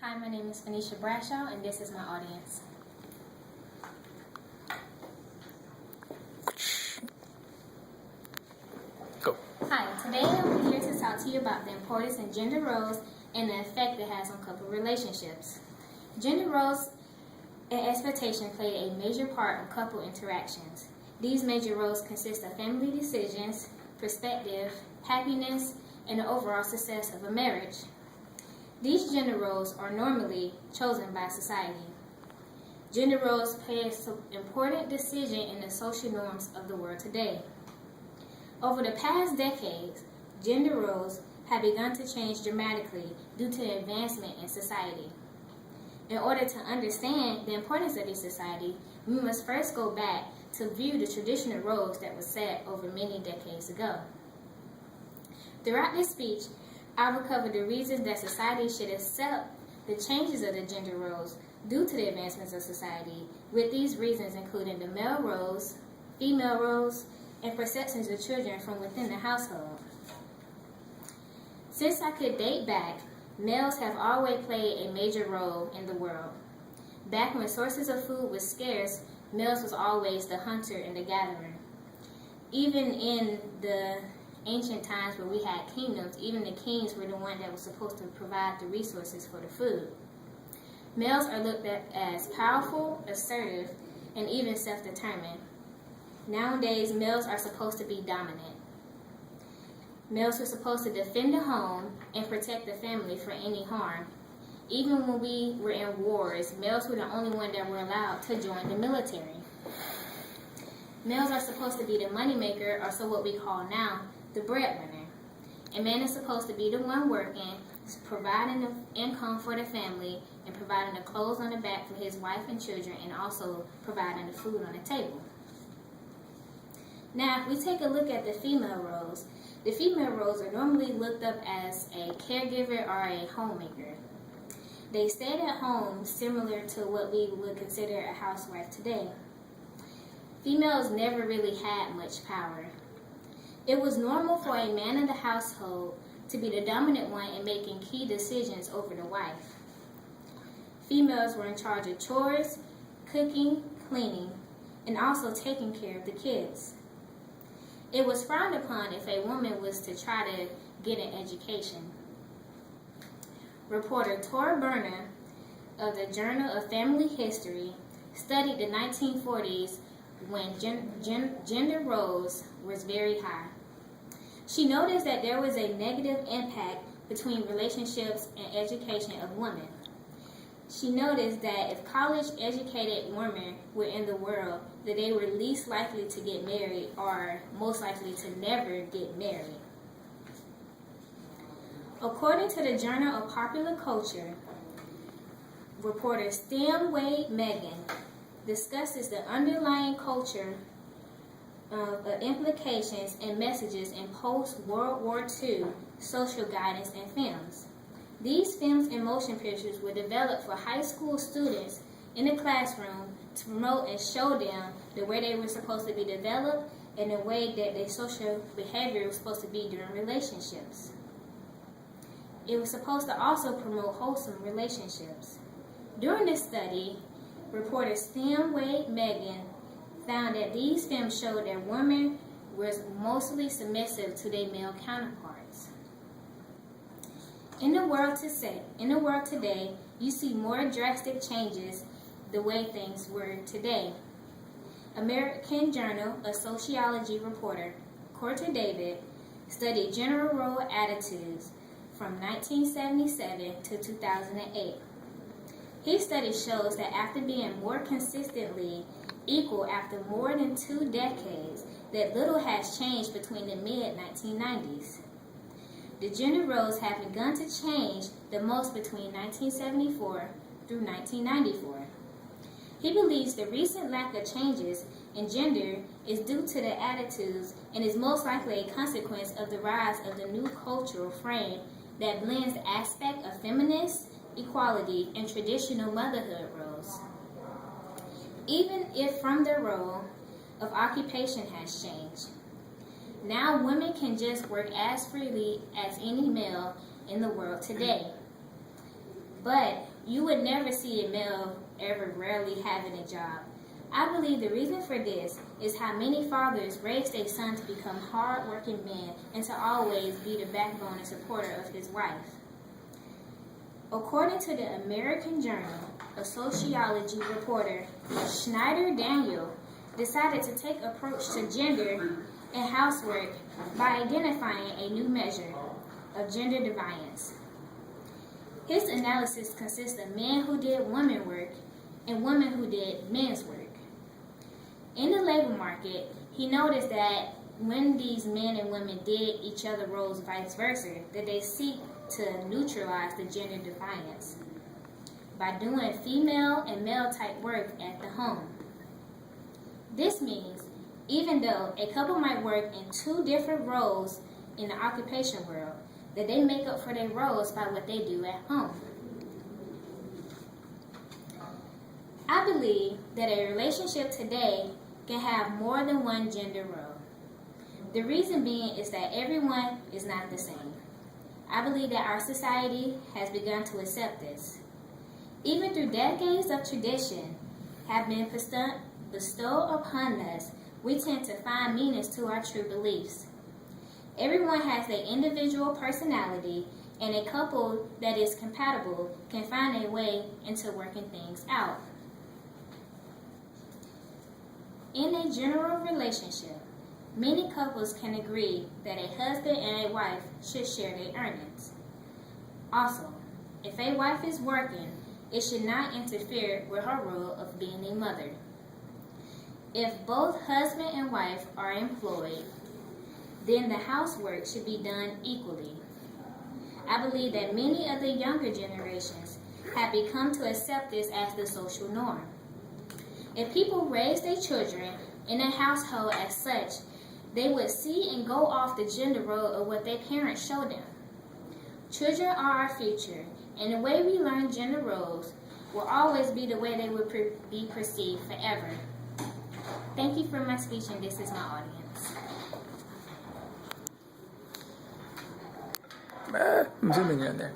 Hi, my name is Phoenicia Bradshaw, and this is my audience. Go. Hi, today I'm here to talk to you about the importance of gender roles and the effect it has on couple relationships. Gender roles and expectation play a major part in couple interactions. These major roles consist of family decisions, perspective, happiness, and the overall success of a marriage. These gender roles are normally chosen by society. Gender roles play an important decision in the social norms of the world today. Over the past decades, gender roles have begun to change dramatically due to the advancement in society. In order to understand the importance of this society, we must first go back to view the traditional roles that were set over many decades ago. Throughout this speech, I will cover the reasons that society should accept the changes of the gender roles due to the advancements of society, with these reasons including the male roles, female roles, and perceptions of children from within the household. Since I could date back, males have always played a major role in the world. Back when sources of food was scarce, males was always the hunter and the gatherer. Even in the ancient times where we had kingdoms, even the kings were the one that was supposed to provide the resources for the food. Males are looked at as powerful, assertive, and even self-determined. Nowadays, males are supposed to be dominant. Males were supposed to defend the home and protect the family from any harm. Even when we were in wars, males were the only one that were allowed to join the military. Males are supposed to be the moneymaker, or so what we call now, the breadwinner. A man is supposed to be the one working, providing the income for the family, and providing the clothes on the back for his wife and children, and also providing the food on the table. Now, if we take a look at the female roles, the female roles are normally looked up as a caregiver or a homemaker. They stayed at home, similar to what we would consider a housewife today. Females never really had much power. It was normal for a man in the household to be the dominant one in making key decisions over the wife. Females were in charge of chores, cooking, cleaning, and also taking care of the kids. It was frowned upon if a woman was to try to get an education. Reporter Tora Berner of the Journal of Family History studied the 1940s when gender roles was very high. She noticed that there was a negative impact between relationships and education of women. She noticed that if college-educated women were in the world, that they were least likely to get married or most likely to never get married. According to the Journal of Popular Culture, reporter Stem Wade Megan discusses the underlying culture of implications and messages in post-World War II social guidance and films. These films and motion pictures were developed for high school students in the classroom to promote and show them the way they were supposed to be developed and the way that their social behavior was supposed to be during relationships. It was supposed to also promote wholesome relationships. During this study, reporter Stem Wade Megan found that these films showed that women were mostly submissive to their male counterparts. In the world today, you see more drastic changes the way things were today. American Journal of Sociology reporter Corter David studied gender role attitudes from 1977 to 2008. His study shows that after being more consistently equal after more than 2 decades, that little has changed between the mid-1990s. The gender roles have begun to change the most between 1974 through 1994. He believes the recent lack of changes in gender is due to the attitudes and is most likely a consequence of the rise of the new cultural frame that blends the aspect of feminist equality and traditional motherhood roles. Even if from the role of occupation has changed. Now women can just work as freely as any male in the world today. but you would never see a male ever rarely having a job. I believe the reason for this is how many fathers raise their son to become hard-working men and to always be the backbone and supporter of his wife. According to the American Journal, a sociology reporter, Schneider Daniel, decided to take approach to gender and housework by identifying a new measure of gender deviance. His analysis consists of men who did women work and women who did men's work. In the labor market, he noticed that when these men and women did each other roles vice versa, that they seek to neutralize the gender defiance by doing female and male type work at the home. This means even though a couple might work in two different roles in the occupation world, that they make up for their roles by what they do at home. I believe that a relationship today can have more than one gender role. The reason being is that everyone is not the same. I believe that our society has begun to accept this. Even through decades of tradition have been bestowed upon us, we tend to find meanings to our true beliefs. Everyone has their individual personality, and a couple that is compatible can find a way into working things out. In a general relationship, many couples can agree that a husband and a wife should share their earnings. Also, if a wife is working, it should not interfere with her role of being a mother. If both husband and wife are employed, then the housework should be done equally. I believe that many of the younger generations have become to accept this as the social norm. If people raise their children in a household as such, they would see and go off the gender role of what their parents show them. Children are our future, and the way we learn gender roles will always be the way they will be perceived forever. Thank you for my speech, and this is my audience. I'm zooming in there.